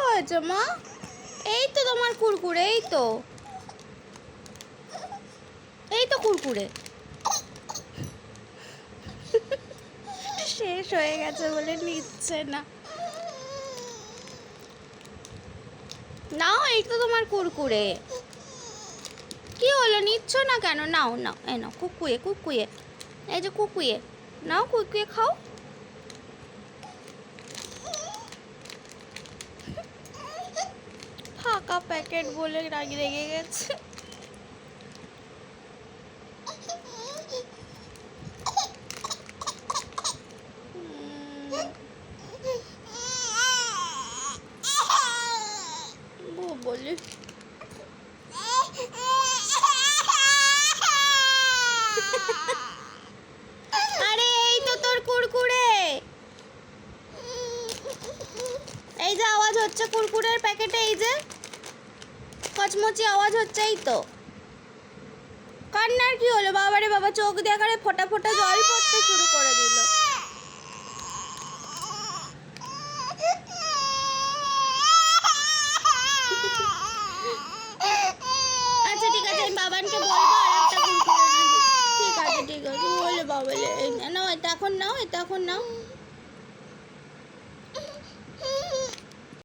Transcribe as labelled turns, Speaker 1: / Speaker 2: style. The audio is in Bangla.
Speaker 1: হয়েছে মা? এই তো তোমার কুরকুরে, এই তো কুরকুরে শেষ হয়ে গেছে বলে নিচ্ছে না। নাও, এই তো তোমার কুরকুরে। কি হলো, নিচ্ছ না কেন? নাও নাও, এই নাও কুকুয়ে, এই যে কুকুয়ে, নাও কুকুয়ে খাও। ফাঁকা প্যাকেট বলে রেগে গেছে। বলি আরে এই তো তোর কুরকুরে, এই যে আওয়াজ হচ্ছে কুরকুরের প্যাকেটে, এই যে কচমচি আওয়াজ হচ্ছে, এই তো। কান্নার কি হলো? বাবারে বাবা, চোখ দিয়ে করে ফোঁটা ফোঁটা জল পড়তে শুরু করে দিল। আচ্ছা ঠিক আছে, আমি বাবানকে বলবো আর একটা কুরকুরে এনে দিতে। ঠিক আছে বলে বাবা, নাও এটা এখন নাও, এটা এখন নাও।